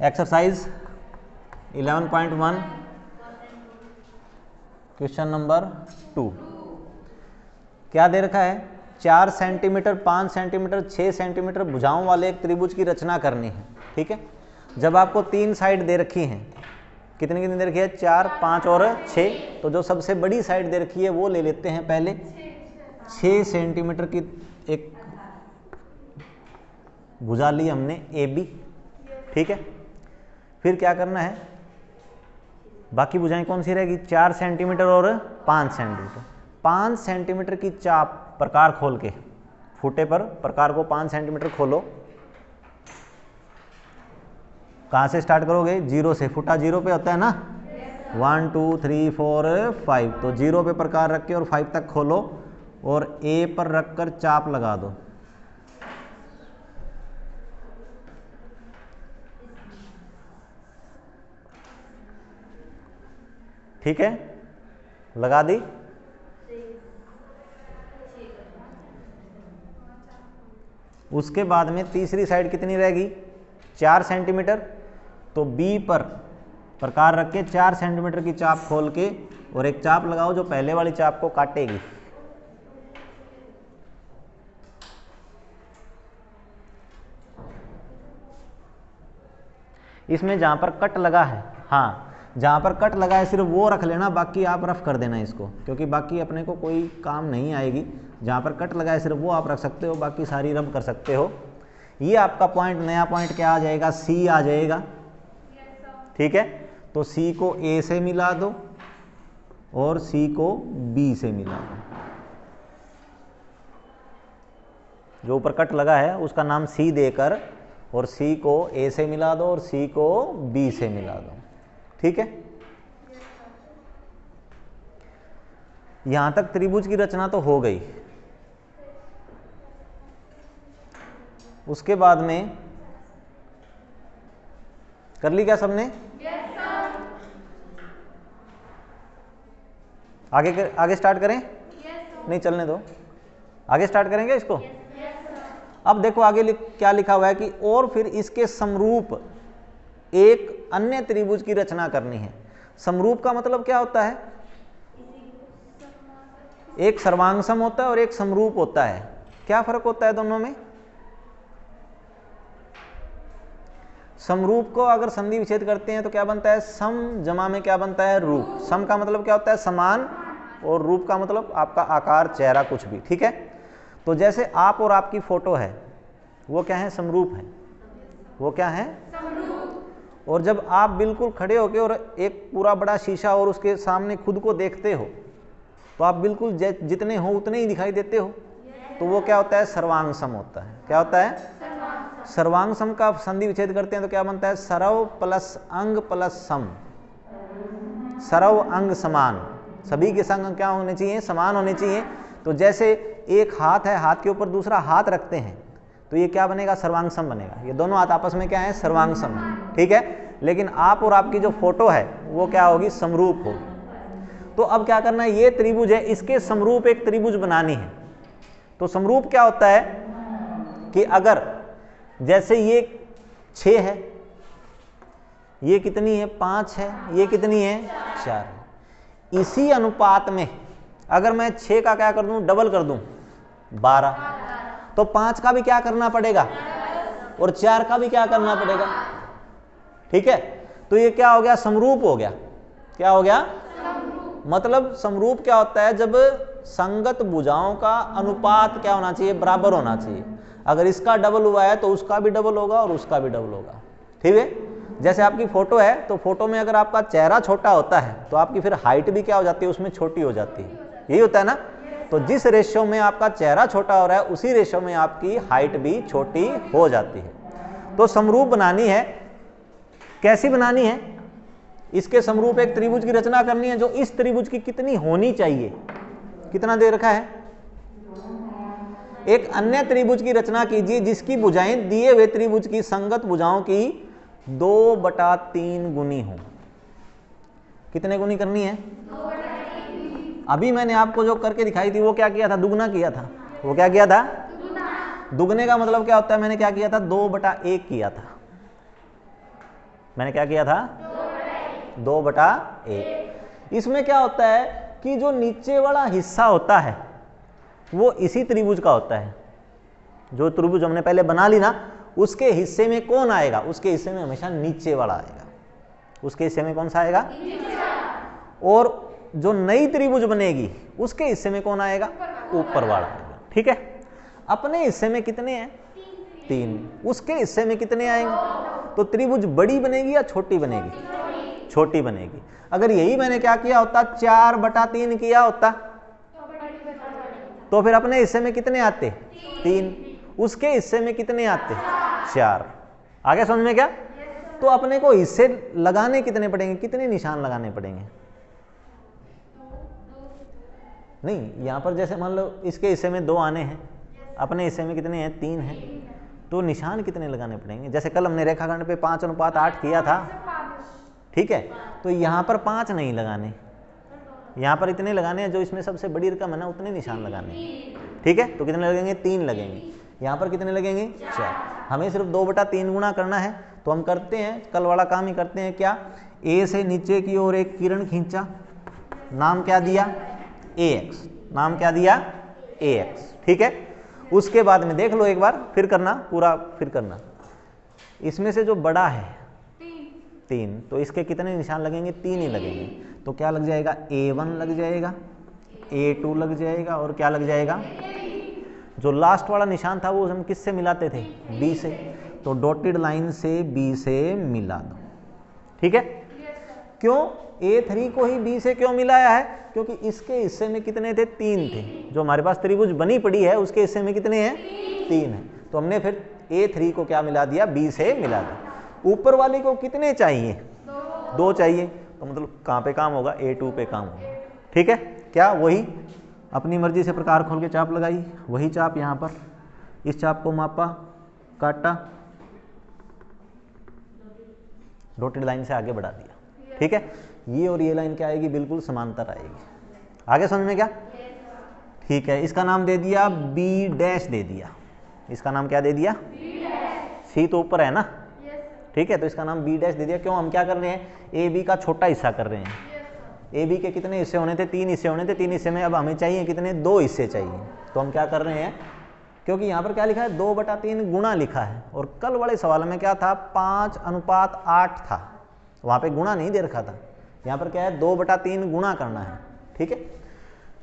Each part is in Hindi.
Exercise 11.1 question number 2। क्या दे रखा है? 4 सेंटीमीटर, 5 सेंटीमीटर, 6 सेंटीमीटर भुजाओं वाले एक त्रिभुज की रचना करनी है। ठीक है, जब आपको 3 साइड दे रखी हैं, कितनी कितनी दे रखी है? 4, 5 और 6। तो जो सबसे बड़ी साइड दे रखी है वो ले लेते हैं पहले। 6 सेंटीमीटर की एक भुजा ली हमने ए बी। ठीक है, फिर क्या करना है? बाकी भुजाएं कौन सी रहेगी? 4 सेंटीमीटर और 5 सेंटीमीटर। 5 सेंटीमीटर की चाप प्रकार खोल के, फुटे पर प्रकार को 5 सेंटीमीटर खोलो। कहाँ से स्टार्ट करोगे? 0 से। फुटा 0 पे होता है ना? 1 2 3 4 5। तो 0 पे प्रकार रख के और 5 तक खोलो और ए पर रखकर चाप लगा दो। ठीक है, लगा दी। उसके बाद में तीसरी साइड कितनी रहेगी? 4 सेंटीमीटर। तो बी पर प्रकार रख के 4 सेंटीमीटर की चाप खोल के और एक चाप लगाओ जो पहले वाली चाप को काटेगी। इसमें जहां पर कट लगा है, हाँ, जहां पर कट लगा है सिर्फ वो रख लेना, बाकी आप रफ कर देना इसको, क्योंकि बाकी अपने को कोई काम नहीं आएगी। जहां पर कट लगा है सिर्फ वो आप रख सकते हो, बाकी सारी रब कर सकते हो। ये आपका पॉइंट, नया पॉइंट क्या आ जाएगा? सी आ जाएगा। ठीक है, तो सी को ए से मिला दो और सी को बी से मिला दो। जो ऊपर कट लगा है उसका नाम सी देकर और सी को ए से मिला दो और सी को बी से मिला दो। ठीक है, यहां तक त्रिभुज की रचना तो हो गई। उसके बाद में कर ली क्या सबने? आगे स्टार्ट करें? नहीं, चलने दो, आगे स्टार्ट करेंगे इसको। अब देखो आगे क्या लिखा हुआ है कि और फिर इसके समरूप एक अन्य त्रिभुज की रचना करनी है। समरूप का मतलब क्या होता है? एक सर्वांगसम होता है और एक समरूप होता है। क्या फर्क होता है दोनों में? समरूप को अगर संधि विच्छेद करते हैं तो क्या बनता है? सम जमा में क्या बनता है? रूप। सम का मतलब क्या होता है? समान, और रूप का मतलब आपका आकार, चेहरा, कुछ भी। ठीक है, तो जैसे आप और आपकी फोटो है, वो क्या है? समरूप है। वो क्या है? समरूप। और जब आप बिल्कुल खड़े होके और एक पूरा बड़ा शीशा और उसके सामने खुद को देखते हो तो आप बिल्कुल जितने हो उतने ही दिखाई देते हो, तो वो क्या होता है? सर्वांगसम होता है। क्या होता है? सर्वांगसम का संधि विच्छेद करते हैं तो क्या बनता है? सरव प्लस अंग प्लस सम। सरव अंग समान, सभी के संग क्या होने चाहिए? समान होने चाहिए। तो जैसे एक हाथ है, हाथ के ऊपर दूसरा हाथ रखते हैं तो ये क्या बनेगा? सर्वांगसम बनेगा। ये दोनों हाथ आपस में क्या है? सर्वांगसम है। ठीक है, लेकिन आप और आपकी जो फोटो है वो क्या होगी? समरूप होगी। तो अब क्या करना है? ये त्रिभुज है, इसके समरूप एक त्रिभुज बनानी है। तो समरूप क्या होता है कि अगर जैसे ये 6 है, ये कितनी है? 5 है, ये कितनी है? 4 है। इसी अनुपात में अगर मैं 6 का क्या कर दूं? डबल कर दूं, 12। तो 5 का भी क्या करना पड़ेगा? और 4 का भी क्या करना पड़ेगा? ठीक है, तो ये क्या हो गया? समरूप हो गया। क्या हो गया? मतलब समरूप क्या होता है? जब संगत भुजाओं का अनुपात क्या होना चाहिए? बराबर होना चाहिए। अगर इसका डबल हुआ है तो उसका भी डबल होगा और उसका भी डबल होगा। ठीक है, जैसे आपकी फोटो है तो फोटो में अगर आपका चेहरा छोटा होता है तो आपकी फिर हाइट भी क्या हो जाती है? उसमें छोटी हो जाती है। यही होता है ना? तो जिस रेशियो में आपका चेहरा छोटा हो रहा है उसी रेशियो में आपकी हाइट भी छोटी हो जाती है। तो समरूप बनानी है। कैसी बनानी है? इसके समरूप एक त्रिभुज की रचना करनी है। जो इस त्रिभुज की कितनी होनी चाहिए? कितना दे रखा है? एक अन्य त्रिभुज की रचना कीजिए जिसकी भुजाएं दिए हुए त्रिभुज की संगत भुजाओं की 2/3 गुनी हो। कितने गुनी करनी है? 2/3। अभी मैंने आपको जो करके दिखाई थी वो क्या किया था? दुगना किया था। वो क्या किया था? दुगने का मतलब क्या होता है? मैंने क्या किया था? 2/1 किया था। मैंने क्या किया था? 2/1। इसमें क्या होता है कि जो नीचे वाला हिस्सा होता है वो इसी त्रिभुज का होता है। जो त्रिभुज हमने पहले बना ली ना, उसके हिस्से में कौन आएगा? उसके हिस्से में हमेशा नीचे वाला आएगा। उसके हिस्से में कौन सा आएगा? और जो नई त्रिभुज बनेगी उसके हिस्से में कौन आएगा? ऊपर वाला आएगा। ठीक है। अपने हिस्से में कितने हैं? 3। उसके हिस्से में कितने आएंगे? तो त्रिभुज बड़ी बनेगी या छोटी बनेगी? छोटी बनेगी। अगर यही मैंने क्या किया होता, 4/3 किया होता, तो फिर अपने हिस्से में कितने आते? 3। उसके हिस्से में कितने आते? 4। आगे समझ में क्या? तो अपने को हिस्से लगाने कितने पड़ेंगे? कितने निशान लगाने पड़ेंगे? नहीं, यहां पर जैसे मान लो इसके हिस्से में 2 आने हैं, अपने हिस्से में कितने हैं? 3 हैं, तो निशान कितने लगाने पड़ेंगे? जैसे कल हमने रेखाखंड पे 5:8 किया था, ठीक है, तो यहाँ पर 5 नहीं लगाने, यहाँ पर इतने लगाने हैं, जो इसमें सबसे बड़ी रकम है ना उतने निशान लगाने हैं। ठीक है, तो कितने लगेंगे? 3 लगेंगे। यहाँ पर कितने लगेंगे? 4। हमें सिर्फ 2/3 गुणा करना है, तो हम करते हैं, कल वाला काम ही करते हैं। क्या? ए से नीचे की ओर एक किरण खींचा, नाम क्या दिया? AX। नाम क्या दिया? AX। ठीक है। उसके बाद में देख लो एक बार, फिर करना पूरा, फिर करना। इसमें से जो बड़ा है 3, तो इसके कितने निशान लगेंगे? 3 ही लगेंगे। तो क्या लग जाएगा? A1 लग जाएगा, A2 लग जाएगा, और क्या लग जाएगा? जो लास्ट वाला निशान था वो हम किससे मिलाते थे? B से। तो डॉटेड लाइन से B से मिला दो। ठीक है। क्यों A3 को ही B से क्यों मिलाया है? क्योंकि इसके हिस्से में कितने थे? 3 थे। जो हमारे पास त्रिभुज बनी पड़ी है उसके हिस्से में कितने हैं? 3 है। तो हमने फिर A3 को क्या मिला दिया? B से मिला दिया। ऊपर वाले को कितने चाहिए? 2 चाहिए। तो मतलब कहाँ पे काम होगा? A2 पे काम होगा। ठीक है। क्या? वही अपनी मर्जी से प्रकार खोल के चाप लगाई, वही चाप यहाँ पर, इस चाप को मापा, काटा, डॉटेड लाइन से आगे बढ़ा दिया। ठीक है। ये और ये लाइन क्या आएगी? बिल्कुल समांतर आएगी। आगे समझ में क्या? ठीक है। इसका नाम दे दिया B' दे दिया। इसका नाम क्या दे दिया? C तो ऊपर है ना, ठीक है, तो इसका नाम B' दे दिया। क्यों? हम क्या कर रहे हैं? AB का छोटा हिस्सा कर रहे हैं। AB के कितने हिस्से होने थे? 3 हिस्से होने थे। 3 हिस्से में अब हमें चाहिए कितने? 2 हिस्से चाहिए। तो हम क्या कर रहे हैं? क्योंकि यहाँ पर क्या लिखा है? 2/3 गुणा लिखा है, और कल वाले सवाल में क्या था? 5:8 था, वहाँ पे गुणा नहीं दे रखा था। यहाँ पर क्या है? 2/3 गुणा करना है। ठीक है।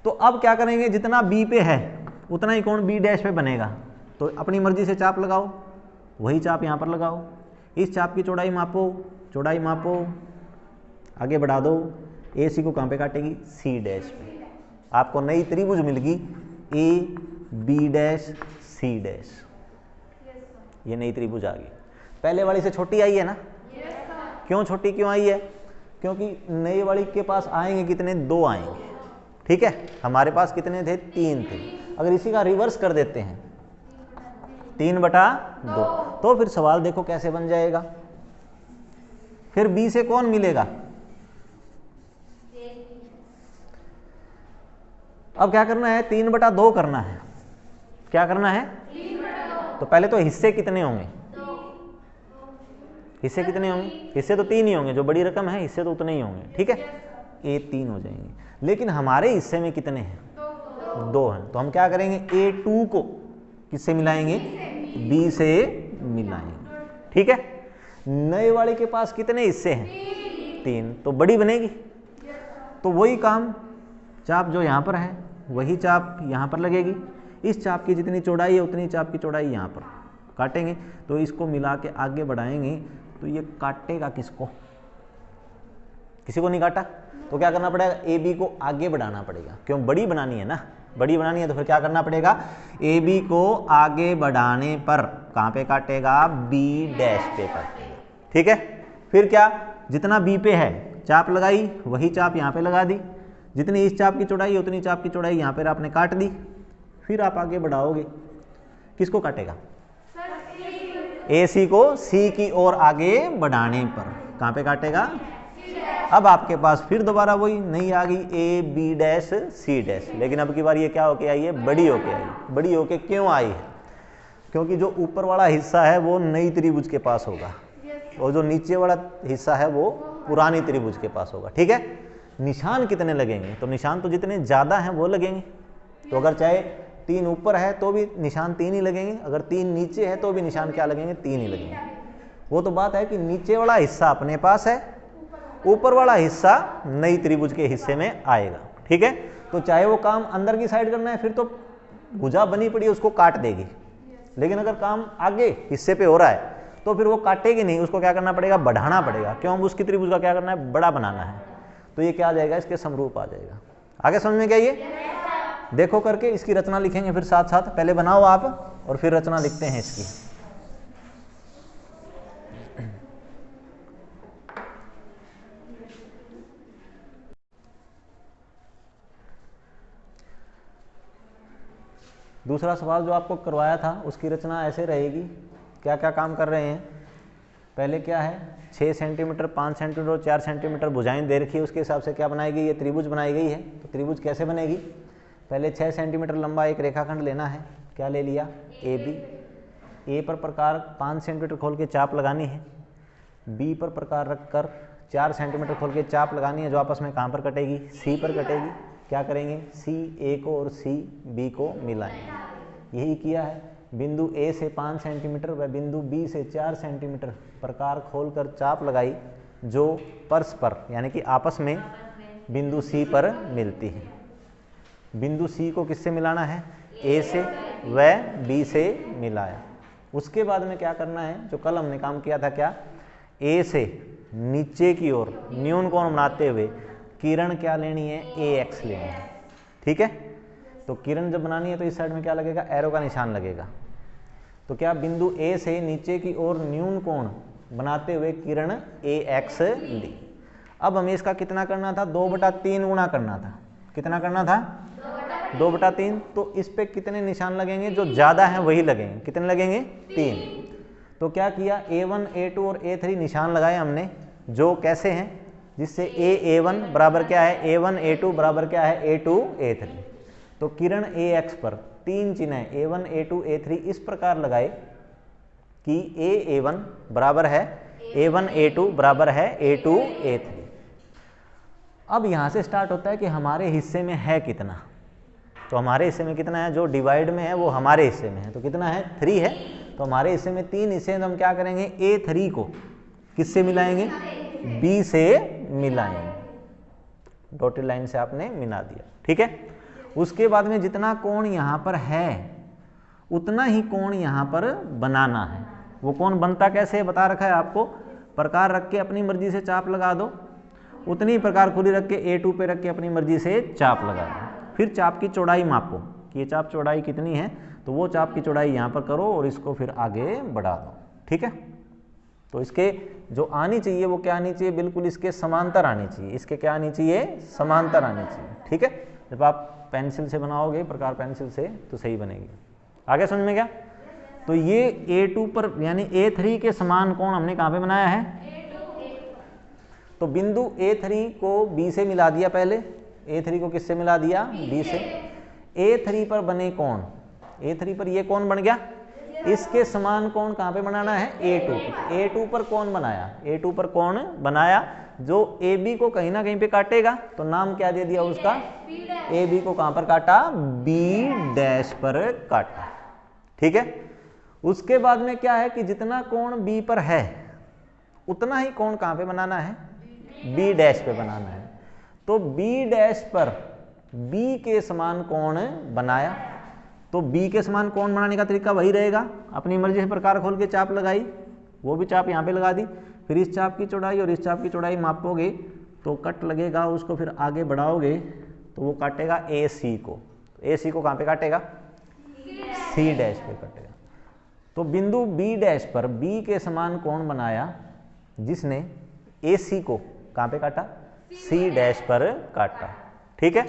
तो अब क्या करेंगे? जितना B पे है उतना ही कोण B' पे बनेगा। तो अपनी मर्जी से चाप लगाओ, वही चाप यहाँ पर लगाओ, इस चाप की चौड़ाई मापो, चौड़ाई मापो, आगे बढ़ा दो। AC को कहाँ पे काटेगी? C' पे। आपको नई त्रिभुज मिल गई AB' C'। ये नई त्रिभुज आ गई। पहले वाली से छोटी आई है ना? क्यों छोटी क्यों आई है? क्योंकि नई वाली के पास आएंगे कितने? 2 आएंगे। ठीक है। हमारे पास कितने थे? 3 थे। अगर इसी का रिवर्स कर देते हैं 3/2, तो फिर सवाल देखो कैसे बन जाएगा। फिर B से कौन मिलेगा? अब क्या करना है? 3/2 करना है। क्या करना है? 3/2। तो पहले तो हिस्से कितने होंगे? 2। हिस्से कितने होंगे? हिस्से तो 3 ही होंगे, जो बड़ी रकम है हिस्से तो उतने ही होंगे। ठीक है। A 3 हो जाएंगे। लेकिन हमारे हिस्से में कितने हैं? 2 हैं। तो हम क्या करेंगे? A2 को किससे मिलाएंगे? B से मिलाएंगे। ठीक है। नए वाले के पास कितने हिस्से हैं? 3। तो बड़ी बनेगी। तो वही काम, चाप जो यहाँ पर है वही चाप यहाँ पर लगेगी। इस चाप की जितनी चौड़ाई है उतनी चाप की चौड़ाई यहाँ पर काटेंगे। तो इसको मिला के आगे बढ़ाएंगे, तो ये काटेगा किसको? किसी को नहीं काटा। तो क्या करना पड़ेगा? AB को आगे बढ़ाना पड़ेगा। क्यों? बड़ी बनानी है ना, बड़ी बनानी है, तो फिर क्या करना पड़ेगा? AB को आगे बढ़ाने पर कहाँ पे काटेगा? B' पे काटेगा। ठीक है। फिर क्या? जितना B पे है चाप लगाई, वही चाप यहाँ पे लगा दी। जितनी इस चाप की चौड़ाई है उतनी चाप की चौड़ाई यहाँ पर आपने काट दी। फिर आप आगे बढ़ाओगे, किसको काटेगा? AC को C की ओर आगे बढ़ाने पर कहाँ पे काटेगा? अब आपके पास फिर दोबारा वही नहीं आ गई AB' C', लेकिन अब की बार ये क्या होके आई है? बड़ी होके आई। बड़ी होके क्यों आई है? क्योंकि जो ऊपर वाला हिस्सा है वो नई त्रिभुज के पास होगा। और जो नीचे वाला हिस्सा है वो पुरानी त्रिभुज के पास होगा। ठीक है, निशान कितने लगेंगे, तो निशान तो जितने ज़्यादा हैं वो लगेंगे। तो अगर चाहे 3 ऊपर है तो भी निशान 3 ही लगेंगे, अगर 3 नीचे है तो भी निशान क्या लगेंगे, 3 ही लगेंगे। वो तो बात है कि नीचे वाला हिस्सा अपने पास है, ऊपर वाला हिस्सा नई त्रिभुज के हिस्से में आएगा। ठीक है, तो चाहे वो काम अंदर की साइड करना है फिर तो भुजा बनी पड़ी है उसको काट देगी, लेकिन अगर काम आगे हिस्से पे हो रहा है तो फिर वो काटेगी नहीं, उसको क्या करना पड़ेगा, बढ़ाना पड़ेगा। क्यों, उसकी त्रिभुज का क्या करना है, बड़ा बनाना है। तो ये क्या आ जाएगा, इसके समरूप आ जाएगा। आगे समझ में क्या, ये देखो करके इसकी रचना लिखेंगे फिर साथ साथ। पहले बनाओ आप और फिर रचना लिखते हैं इसकी। दूसरा सवाल जो आपको करवाया था उसकी रचना ऐसे रहेगी। क्या क्या काम कर रहे हैं, पहले क्या है, 6 सेंटीमीटर, 5 सेंटीमीटर और 4 सेंटीमीटर भुजाएं दे रखी है, उसके हिसाब से क्या बनाई गई है, त्रिभुज बनाई गई है। तो त्रिभुज कैसे बनेगी, पहले 6 सेंटीमीटर लंबा एक रेखाखंड लेना है। क्या ले लिया, ए बी। ए पर प्रकार 5 सेंटीमीटर खोल के चाप लगानी है, बी पर प्रकार रखकर 4 सेंटीमीटर खोल के चाप लगानी है, जो आपस में कहाँ पर कटेगी, सी पर कटेगी। क्या करेंगे, सी ए को और सी बी को मिलाएंगे। यही किया है। बिंदु ए से 5 सेंटीमीटर व बिंदु बी से 4 सेंटीमीटर प्रकार खोलकर चाप लगाई, जो परस्पर यानी कि आपस में बिंदु सी पर मिलती है। बिंदु सी को किससे मिलाना है, ए से व बी से मिलाया। उसके बाद में क्या करना है, जो कल हमने काम किया था, क्या, ए से नीचे की ओर न्यून कोण बनाते हुए किरण क्या लेनी है, ए एक्स लेनी है। ठीक है, तो किरण जब बनानी है तो इस साइड में क्या लगेगा, एरो का निशान लगेगा। तो क्या, बिंदु ए से नीचे की ओर न्यून कोण बनाते हुए किरण ए एक्स ली। अब हमें इसका कितना करना था, 2/3 गुणा करना था। कितना करना था, 2/3। तो इस पे कितने निशान लगेंगे, जो ज़्यादा हैं वही लगेंगे। कितने लगेंगे, 3। तो क्या किया, A1, A2 और A3 निशान लगाए हमने, जो कैसे हैं, जिससे A1 बराबर क्या है, A1 A2 बराबर क्या है, A2 A3। तो किरण AX पर 3 चिन्ह A1 A2 A3 इस प्रकार लगाए कि A1 बराबर है A1 A2 बराबर है A2 A3। अब यहाँ से स्टार्ट होता है कि हमारे हिस्से में है कितना। तो हमारे हिस्से में कितना है, जो डिवाइड में है वो हमारे हिस्से में है, तो कितना है, 3 है। तो हमारे हिस्से में 3 हिस्से हैं, तो हम क्या करेंगे, A3 को किससे मिलाएंगे, B से मिलाएंगे। डॉटेड लाइन से आपने मिला दिया। ठीक है, उसके बाद में जितना कोण यहाँ पर है उतना ही कोण यहाँ पर बनाना है। वो कोण बनता कैसे बता रखा है आपको, प्रकार रख के अपनी मर्जी से चाप लगा दो, उतनी प्रकार खुली रख के A2 पे रख के अपनी मर्जी से चाप लगा दो। फिर चाप की चौड़ाई मापो कि ये चाप चौड़ाई कितनी है, तो वो चाप की चौड़ाई यहाँ पर करो और इसको फिर आगे बढ़ा दो। ठीक है, तो इसके जो आनी चाहिए वो क्या आनी चाहिए, बिल्कुल इसके समांतर आनी चाहिए। इसके क्या आनी चाहिए, समांतर आनी चाहिए। ठीक है, जब आप पेंसिल से बनाओगे, प्रकार पेंसिल से, तो सही बनेगी। आगे समझ में क्या, तो ये A2 पर यानी A3 के समान कोण हमने कहाँ पे बनाया है, तो बिंदु A3 को B से मिला दिया। पहले A3 को किससे मिला दिया, B से। A3 पर बने कोण, A3 पर ये कोण बन गया, इसके समान कोण कहाँ पे बनाना है, A2। A2 पर कोण बनाया, A2 पर कोण बनाया, जो AB को कहीं ना कहीं पे काटेगा, तो नाम क्या दे दिया उसका, AB को कहाँ पर काटा, B' पर काटा। ठीक है, उसके बाद में क्या है कि जितना कोण B पर है उतना ही कोण कहाँ पे बनाना है, B' पे बनाना है। तो B' पर B के समान कोण बनाया। तो B के समान कोण बनाने का तरीका वही रहेगा, अपनी मर्जी से प्रकार खोल के चाप लगाई, वो भी चाप यहाँ पे लगा दी। फिर इस चाप की चौड़ाई और इस चाप की चौड़ाई मापोगे तो कट लगेगा, उसको फिर आगे बढ़ाओगे तो वो काटेगा AC को। AC को कहाँ पे काटेगा, C' पे काटेगा। तो बिंदु B' पर B के समान कोण बनाया, जिसने AC को कहाँ पे काटा, C' पर काटा। ठीक है,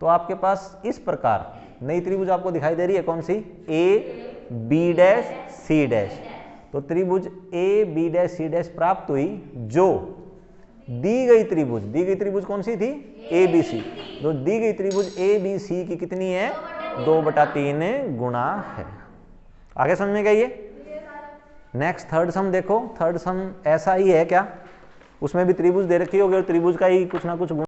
तो आपके पास इस प्रकार नई त्रिभुज आपको दिखाई दे रही है, कौन सी, AB' C'। तो त्रिभुज AB' C' प्राप्त हुई, जो दी गई त्रिभुज कौन सी थी, ABC। जो दी गई त्रिभुज ABC की कितनी है, 2/3 गुणा है। आगे समझ में गई है, नेक्स्ट थर्ड सम देखो, थर्ड सम ऐसा ही है क्या, उसमें भी त्रिभुज दे रखी होगी और त्रिभुज का ही कुछ ना कुछ